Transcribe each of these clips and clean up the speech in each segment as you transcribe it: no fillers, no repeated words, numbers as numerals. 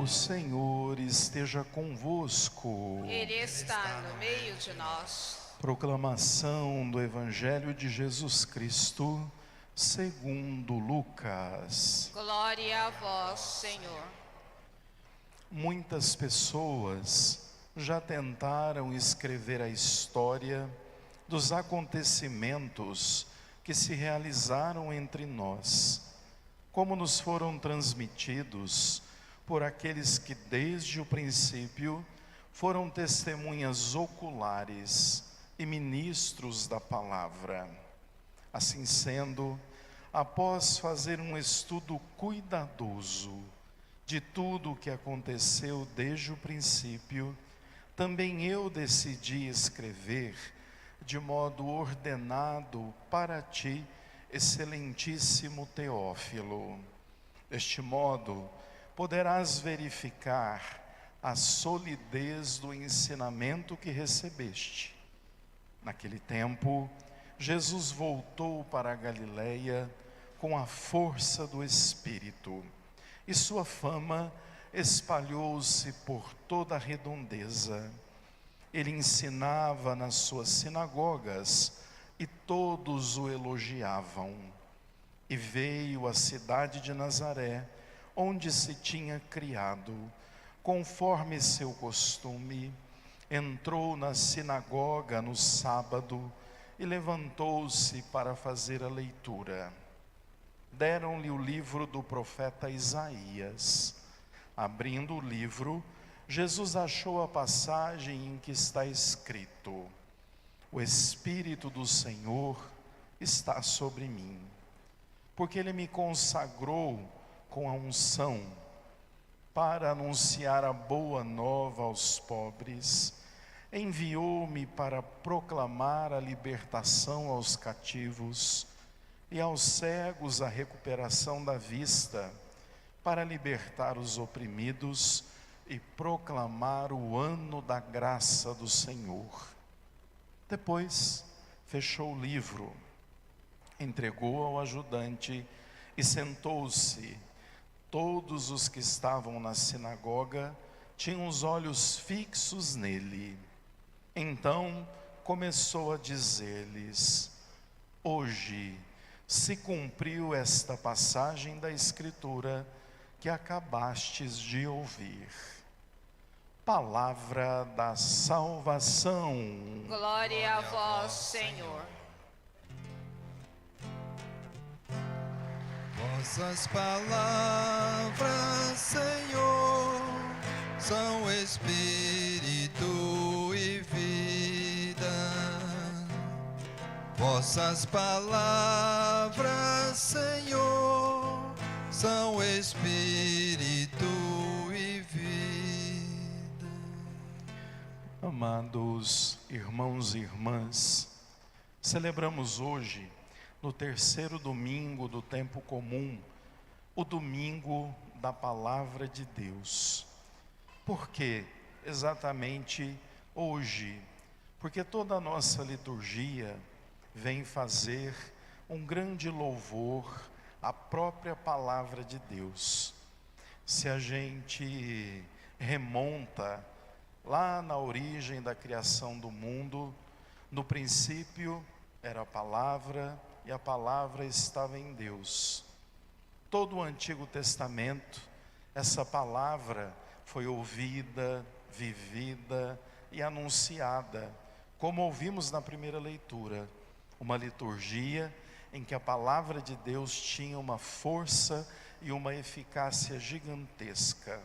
O Senhor esteja convosco. Ele está no meio de nós. Proclamação do Evangelho de Jesus Cristo, segundo Lucas. Glória a vós, Senhor. Muitas pessoas já tentaram escrever a história dos acontecimentos que se realizaram entre nós, como nos foram transmitidos por aqueles que desde o princípio foram testemunhas oculares e ministros da palavra. Assim sendo, após fazer um estudo cuidadoso de tudo o que aconteceu desde o princípio, também eu decidi escrever de modo ordenado para ti, excelentíssimo Teófilo. Deste modo, poderás verificar a solidez do ensinamento que recebeste. Naquele tempo, Jesus voltou para a Galileia com a força do Espírito, e sua fama espalhou-se por toda a redondeza. Ele ensinava nas suas sinagogas e todos o elogiavam. E veio à cidade de Nazaré, onde se tinha criado. Conforme seu costume, entrou na sinagoga no sábado e levantou-se para fazer a leitura. Deram-lhe o livro do profeta Isaías. Abrindo o livro, Jesus achou a passagem em que está escrito: O Espírito do Senhor está sobre mim, porque Ele me consagrou com a unção para anunciar a boa nova aos pobres, enviou-me para proclamar a libertação aos cativos e aos cegos a recuperação da vista, para libertar os oprimidos e proclamar o ano da graça do Senhor. Depois fechou o livro, entregou ao ajudante e sentou-se. Todos os que estavam na sinagoga tinham os olhos fixos nele. Então começou a dizer-lhes: Hoje se cumpriu esta passagem da Escritura que acabastes de ouvir. Palavra da salvação. Glória a vós, Senhor. Vossas palavras, Senhor, são Espírito e vida. Vossas palavras, Senhor, são Espírito e vida. Amados irmãos e irmãs, celebramos hoje, no terceiro domingo do tempo comum, o domingo da Palavra de Deus. Por que exatamente hoje? Porque toda a nossa liturgia vem fazer um grande louvor à própria Palavra de Deus. Se a gente remonta lá na origem da criação do mundo, no princípio era a palavra e a palavra estava em Deus. Todo o Antigo Testamento, essa palavra foi ouvida, vivida e anunciada, como ouvimos na primeira leitura, uma liturgia em que a palavra de Deus tinha uma força e uma eficácia gigantesca.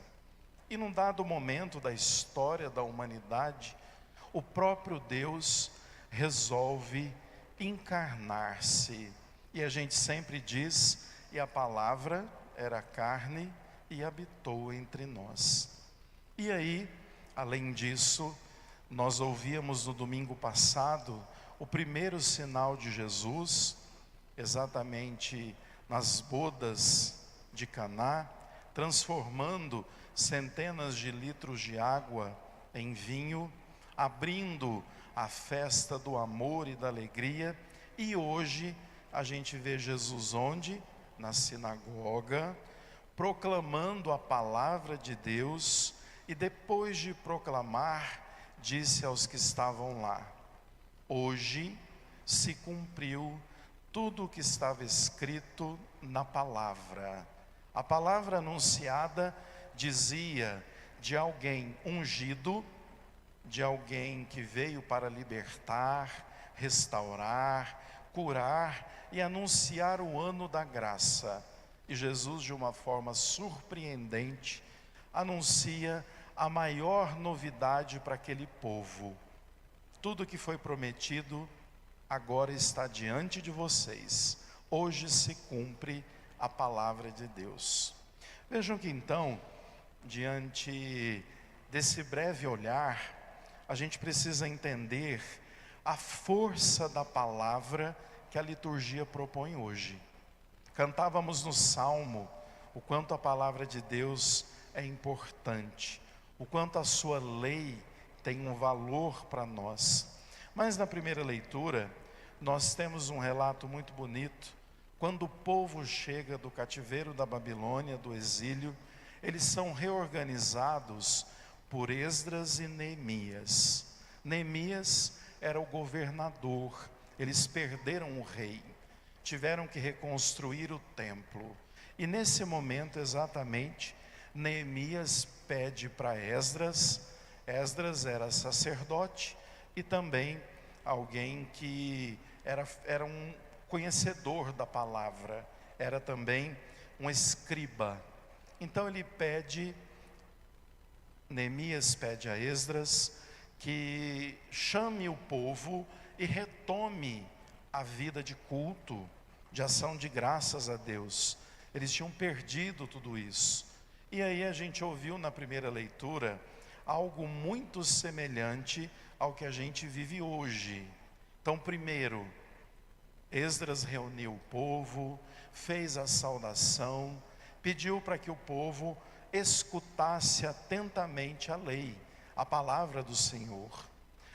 E num dado momento da história da humanidade, o próprio Deus resolve encarnar-se. E a gente sempre diz, e a palavra era carne e habitou entre nós. E aí, além disso, nós ouvíamos no domingo passado o primeiro sinal de Jesus, exatamente nas bodas de Caná, transformando centenas de litros de água em vinho, abrindo a festa do amor e da alegria. E hoje a gente vê Jesus onde? Na sinagoga, proclamando a palavra de Deus, e depois de proclamar, disse aos que estavam lá: hoje se cumpriu tudo o que estava escrito na palavra. A palavra anunciada dizia de alguém ungido, de alguém que veio para libertar, restaurar, curar e anunciar o ano da graça. E Jesus, de uma forma surpreendente, anuncia a maior novidade para aquele povo. Tudo que foi prometido agora está diante de vocês. Hoje se cumpre a palavra de Deus. Vejam que então, diante desse breve olhar, a gente precisa entender a força da palavra que a liturgia propõe hoje. Cantávamos no Salmo o quanto a palavra de Deus é importante, o quanto a sua lei tem um valor para nós. Mas na primeira leitura, nós temos um relato muito bonito. Quando o povo chega do cativeiro da Babilônia, do exílio, eles são reorganizados por Esdras e Neemias. Neemias era o governador, eles perderam o rei, tiveram que reconstruir o templo. E nesse momento exatamente, Neemias pede para Esdras. Esdras era sacerdote e também alguém que era um conhecedor da palavra, era também um escriba. Então Neemias pede a Esdras que chame o povo e retome a vida de culto, de ação de graças a Deus. Eles tinham perdido tudo isso. E aí a gente ouviu na primeira leitura algo muito semelhante ao que a gente vive hoje. Então, primeiro, Esdras reuniu o povo, fez a saudação, pediu para que o povo escutasse atentamente a lei, a palavra do Senhor.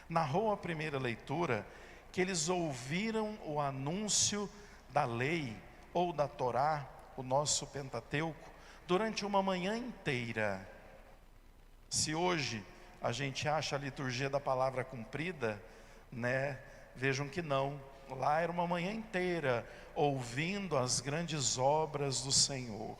Narrou a primeira leitura que eles ouviram o anúncio da lei ou da Torá, o nosso Pentateuco, durante uma manhã inteira. Se hoje a gente acha a liturgia da palavra cumprida, né? Vejam que não. Lá era uma manhã inteira ouvindo as grandes obras do Senhor.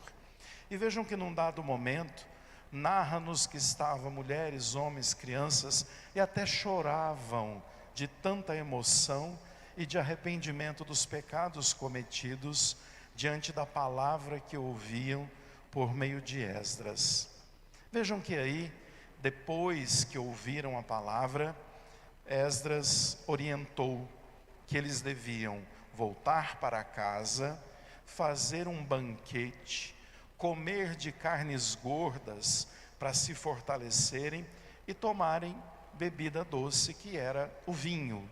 E vejam que num dado momento, narra-nos que estavam mulheres, homens, crianças, e até choravam de tanta emoção e de arrependimento dos pecados cometidos diante da palavra que ouviam por meio de Esdras. Vejam que aí, depois que ouviram a palavra, Esdras orientou que eles deviam voltar para casa, fazer um banquete, comer de carnes gordas para se fortalecerem e tomarem bebida doce, que era o vinho.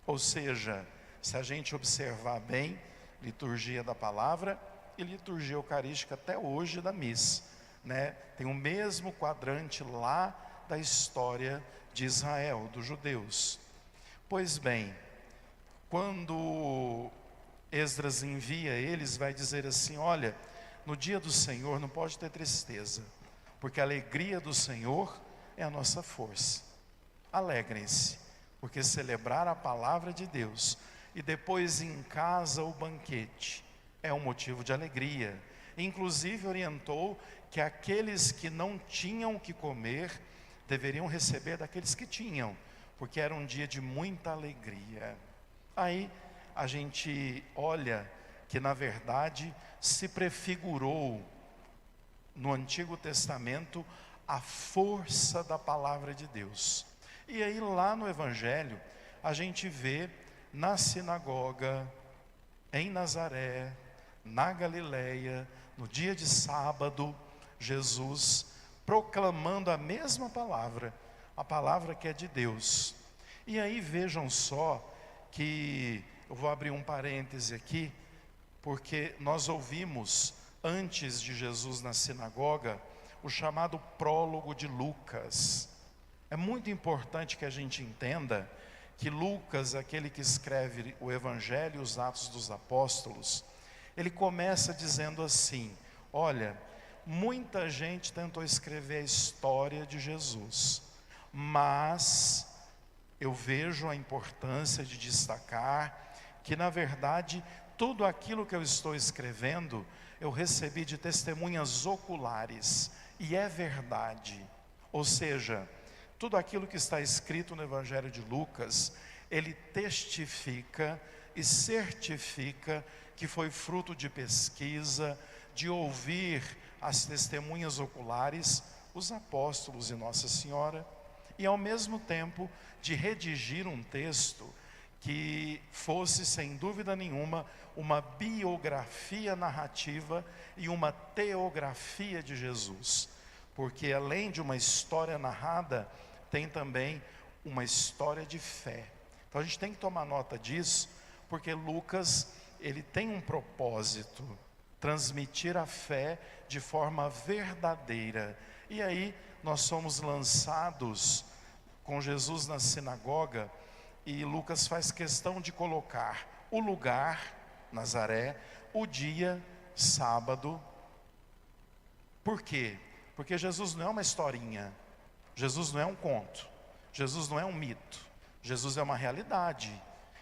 Ou seja, se a gente observar bem, liturgia da palavra e liturgia eucarística até hoje da missa, né? Tem o mesmo quadrante lá da história de Israel, dos judeus. Pois bem, quando Esdras envia eles, vai dizer assim: olha, no dia do Senhor não pode ter tristeza, porque a alegria do Senhor é a nossa força. Alegrem-se, porque celebrar a palavra de Deus e depois em casa o banquete é um motivo de alegria. Inclusive orientou que aqueles que não tinham o que comer deveriam receber daqueles que tinham, porque era um dia de muita alegria. Aí a gente olha que na verdade se prefigurou no Antigo Testamento a força da palavra de Deus. E aí lá no Evangelho a gente vê na sinagoga, em Nazaré, na Galileia, no dia de sábado, Jesus proclamando a mesma palavra, a palavra que é de Deus. E aí vejam só que eu vou abrir um parêntese aqui, porque nós ouvimos antes de Jesus na sinagoga o chamado prólogo de Lucas. É muito importante que a gente entenda que Lucas, aquele que escreve o Evangelho e os Atos dos Apóstolos, ele começa dizendo assim: olha, muita gente tentou escrever a história de Jesus, mas eu vejo a importância de destacar que, na verdade, tudo aquilo que eu estou escrevendo, eu recebi de testemunhas oculares, e é verdade. Ou seja, tudo aquilo que está escrito no Evangelho de Lucas, ele testifica e certifica que foi fruto de pesquisa, de ouvir as testemunhas oculares, os apóstolos e Nossa Senhora, e ao mesmo tempo de redigir um texto que fosse, sem dúvida nenhuma, uma biografia narrativa e uma teografia de Jesus. Porque além de uma história narrada, tem também uma história de fé. Então a gente tem que tomar nota disso, porque Lucas, ele tem um propósito: transmitir a fé de forma verdadeira. E aí nós somos lançados com Jesus na sinagoga, e Lucas faz questão de colocar o lugar, Nazaré, o dia, sábado. Por quê? Porque Jesus não é uma historinha, Jesus não é um conto, Jesus não é um mito, Jesus é uma realidade.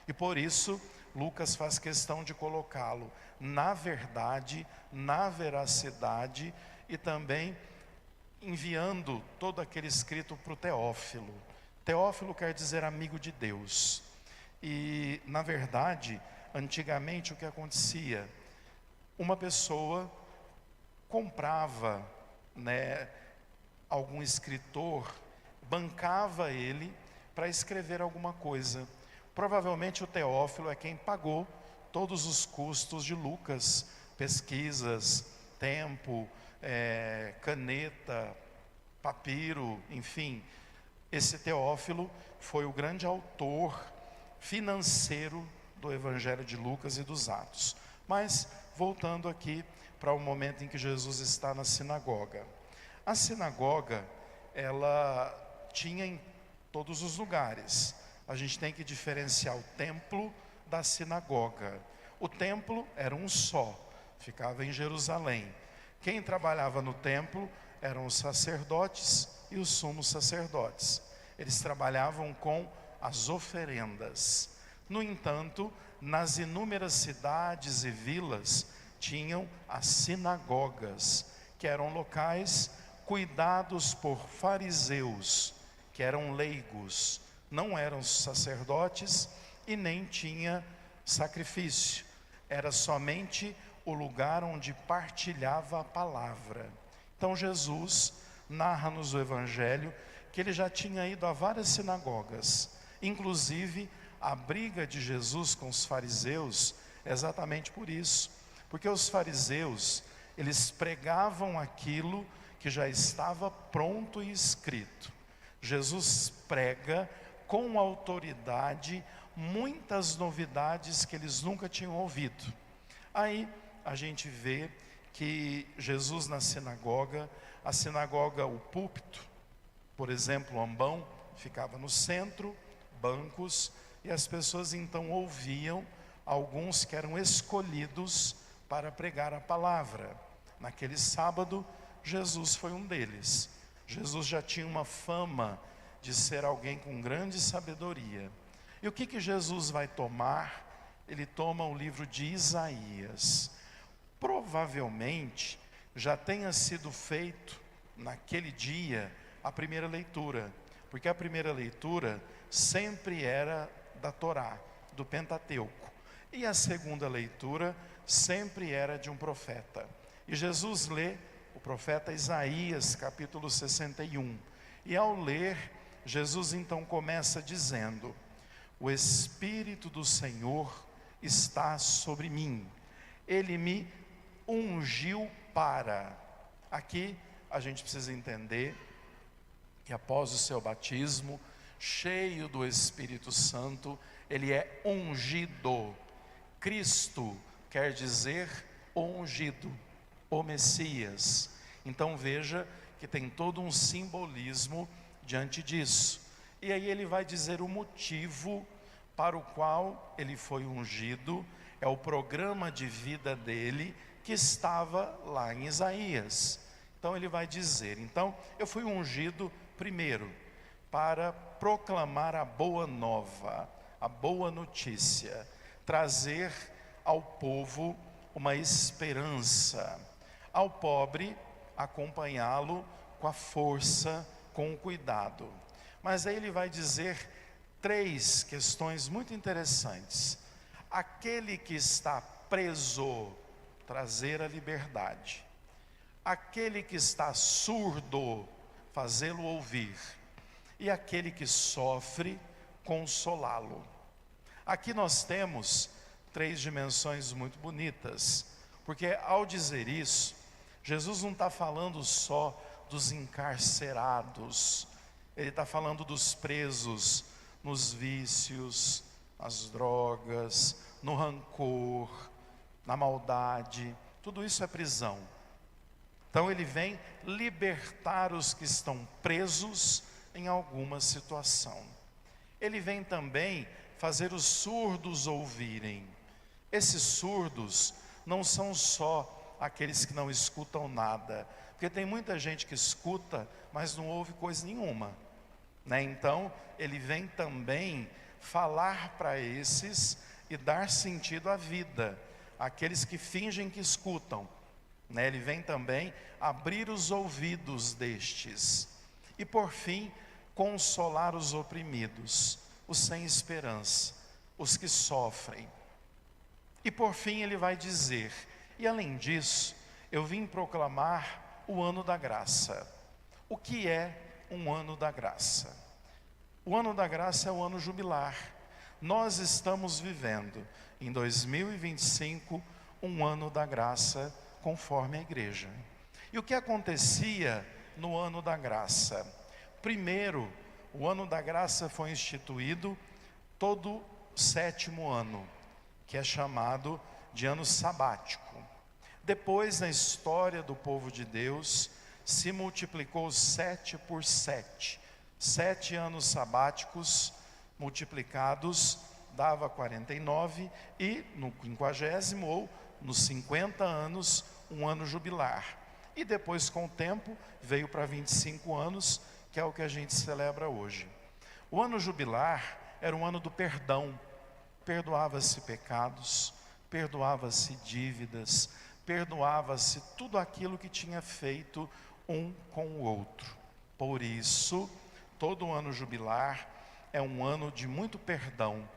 E por isso Lucas faz questão de colocá-lo na verdade, na veracidade, e também enviando todo aquele escrito para o Teófilo. Teófilo quer dizer amigo de Deus. E na verdade, antigamente o que acontecia? Uma pessoa comprava, algum escritor, bancava ele para escrever alguma coisa. Provavelmente o Teófilo é quem pagou todos os custos de Lucas, pesquisas, tempo, caneta, papiro, enfim. Esse Teófilo foi o grande autor financeiro do Evangelho de Lucas e dos Atos. Mas, voltando aqui para o momento em que Jesus está na sinagoga. A sinagoga, ela tinha em todos os lugares. A gente tem que diferenciar o templo da sinagoga. O templo era um só, ficava em Jerusalém. Quem trabalhava no templo eram os sacerdotes e os sumos sacerdotes. Eles trabalhavam com as oferendas. No entanto, nas inúmeras cidades e vilas, tinham as sinagogas, que eram locais cuidados por fariseus, que eram leigos, não eram sacerdotes e nem tinha sacrifício. Era somente o lugar onde partilhava a palavra. Então Jesus narra-nos o Evangelho que ele já tinha ido a várias sinagogas. Inclusive, a briga de Jesus com os fariseus é exatamente por isso. Porque os fariseus, eles pregavam aquilo que já estava pronto e escrito. Jesus prega com autoridade muitas novidades que eles nunca tinham ouvido. Aí a gente vê que Jesus na sinagoga, a sinagoga, o púlpito, por exemplo, o ambão, ficava no centro, bancos, e as pessoas então ouviam alguns que eram escolhidos para pregar a palavra. Naquele sábado, Jesus foi um deles. Jesus já tinha uma fama de ser alguém com grande sabedoria. E o que Jesus vai tomar? Ele toma o livro de Isaías. Provavelmente já tenha sido feito naquele dia a primeira leitura, porque a primeira leitura sempre era da Torá, do Pentateuco, e a segunda leitura sempre era de um profeta. E Jesus lê o profeta Isaías, capítulo 61, e ao ler, Jesus então começa dizendo: o Espírito do Senhor está sobre mim, Ele me ungiu para. Aqui a gente precisa entender que após o seu batismo, cheio do Espírito Santo, ele é ungido. Cristo quer dizer ungido, o Messias. Então veja que tem todo um simbolismo diante disso. E aí ele vai dizer o motivo para o qual ele foi ungido, é o programa de vida dele que estava lá em Isaías. Então ele vai dizer: então eu fui ungido primeiro para proclamar a boa nova, a boa notícia, trazer ao povo uma esperança, ao pobre acompanhá-lo com a força, com o cuidado. Mas aí ele vai dizer três questões muito interessantes. Aquele que está preso, trazer a liberdade. Aquele que está surdo, fazê-lo ouvir. E aquele que sofre, consolá-lo. Aqui nós temos três dimensões muito bonitas, porque ao dizer isso, Jesus não está falando só dos encarcerados, ele está falando dos presos nos vícios, nas drogas, no rancor, na maldade, tudo isso é prisão. Então ele vem libertar os que estão presos em alguma situação. Ele vem também fazer os surdos ouvirem. Esses surdos não são só aqueles que não escutam nada, porque tem muita gente que escuta, mas não ouve coisa nenhuma, né? Então ele vem também falar para esses e dar sentido à vida, aqueles que fingem que escutam, né? Ele vem também abrir os ouvidos destes e por fim consolar os oprimidos, os sem esperança, os que sofrem. E por fim ele vai dizer: e além disso, eu vim proclamar o ano da graça. O que é um ano da graça? O ano da graça é o ano jubilar. Nós estamos vivendo em 2025 um ano da graça conforme a igreja. E o que acontecia no ano da graça? Primeiro, o ano da graça foi instituído todo sétimo ano, que é chamado de ano sabático. Depois, na história do povo de Deus, se multiplicou 7 por 7. 7 anos sabáticos multiplicados dava 49, e no 50º ou nos 50 anos, um ano jubilar. E depois, com o tempo, veio para 25 anos, que é o que a gente celebra hoje. O ano jubilar era um ano do perdão. Perdoava-se pecados, perdoava-se dívidas, perdoava-se tudo aquilo que tinha feito um com o outro. Por isso, todo ano jubilar é um ano de muito perdão,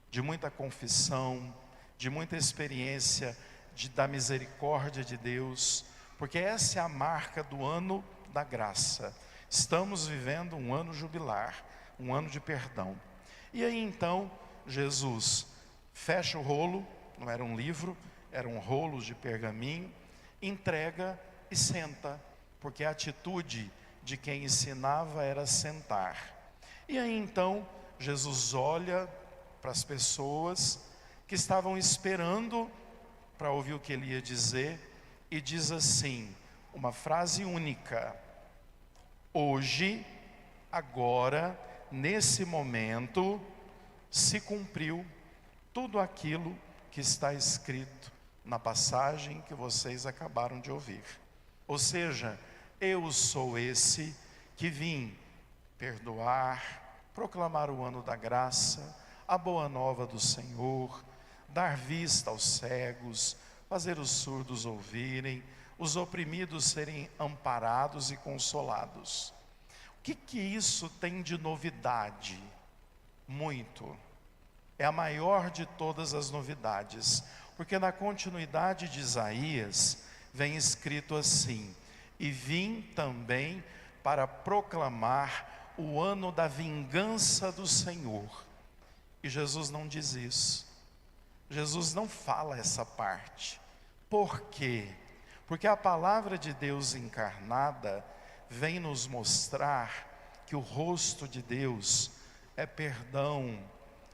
de muita confissão, de muita experiência da misericórdia de Deus, porque essa é a marca do ano da graça. Estamos vivendo um ano jubilar, um ano de perdão. E aí então, Jesus fecha o rolo, não era um livro, eram rolos de pergaminho, entrega e senta, porque a atitude de quem ensinava era sentar. E aí então, Jesus olha para as pessoas que estavam esperando para ouvir o que ele ia dizer, e diz assim, uma frase única: hoje, agora, nesse momento, se cumpriu tudo aquilo que está escrito na passagem que vocês acabaram de ouvir. Ou seja, eu sou esse que vim perdoar, proclamar o ano da graça, a boa nova do Senhor, dar vista aos cegos, fazer os surdos ouvirem, os oprimidos serem amparados e consolados. O que isso tem de novidade? Muito. É a maior de todas as novidades, porque na continuidade de Isaías vem escrito assim: e vim também para proclamar o ano da vingança do Senhor. E Jesus não diz isso. Jesus não fala essa parte. Por quê? Porque a palavra de Deus encarnada vem nos mostrar que o rosto de Deus é perdão,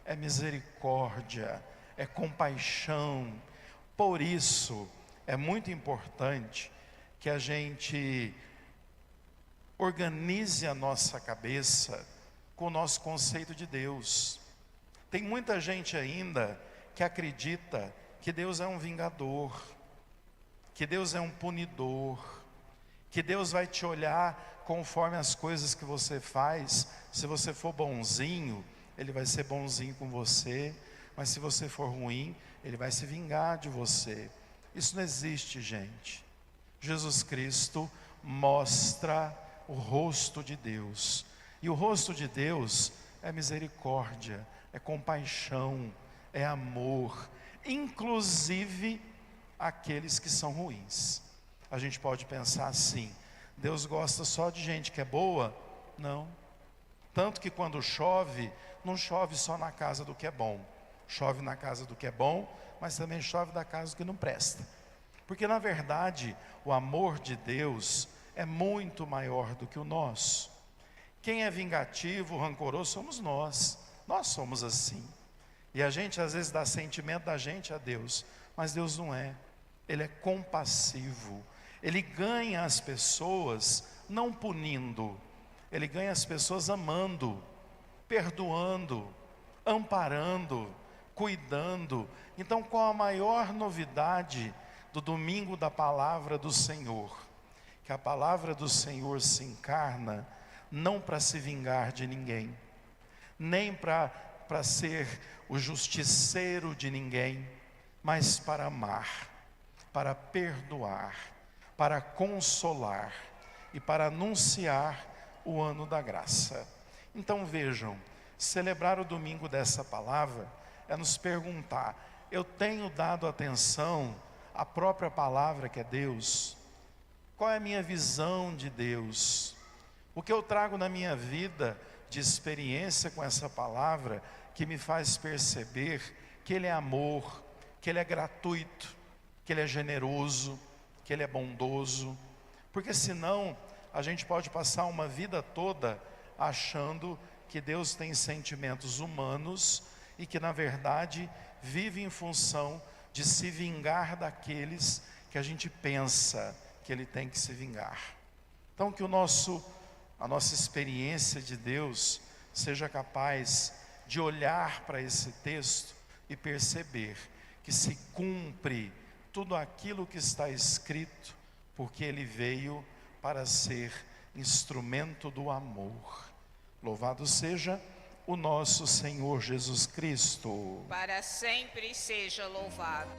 é misericórdia, é compaixão. Por isso, é muito importante que a gente organize a nossa cabeça com o nosso conceito de Deus. Tem muita gente ainda que acredita que Deus é um vingador, que Deus é um punidor, que Deus vai te olhar conforme as coisas que você faz. Se você for bonzinho, Ele vai ser bonzinho com você, mas se você for ruim, Ele vai se vingar de você. Isso não existe, gente. Jesus Cristo mostra o rosto de Deus, e o rosto de Deus é misericórdia, é compaixão, é amor, inclusive aqueles que são ruins. A gente pode pensar assim: Deus gosta só de gente que é boa? Não. Tanto que quando chove, não chove só na casa do que é bom, chove na casa do que é bom, mas também chove da casa do que não presta. Porque na verdade, o amor de Deus é muito maior do que o nosso. Quem é vingativo, rancoroso, somos nós. Nós somos assim. E a gente às vezes dá sentimento da gente a Deus, mas Deus não é. Ele é compassivo. Ele ganha as pessoas não punindo, Ele ganha as pessoas amando, perdoando, amparando, cuidando. Então, qual a maior novidade do domingo da palavra do Senhor? Que a palavra do Senhor se encarna não para se vingar de ninguém, nem para ser o justiceiro de ninguém, mas para amar, para perdoar, para consolar e para anunciar o ano da graça. Então vejam, celebrar o domingo dessa palavra é nos perguntar: eu tenho dado atenção à própria palavra que é Deus? Qual é a minha visão de Deus? O que eu trago na minha vida de experiência com essa palavra que me faz perceber que Ele é amor, que Ele é gratuito, que Ele é generoso, que Ele é bondoso? Porque senão a gente pode passar uma vida toda achando que Deus tem sentimentos humanos e que na verdade vive em função de se vingar daqueles que a gente pensa que Ele tem que se vingar. Então que a nossa experiência de Deus seja capaz de olhar para esse texto e perceber que se cumpre tudo aquilo que está escrito, porque Ele veio para ser instrumento do amor. Louvado seja o nosso Senhor Jesus Cristo. Para sempre seja louvado.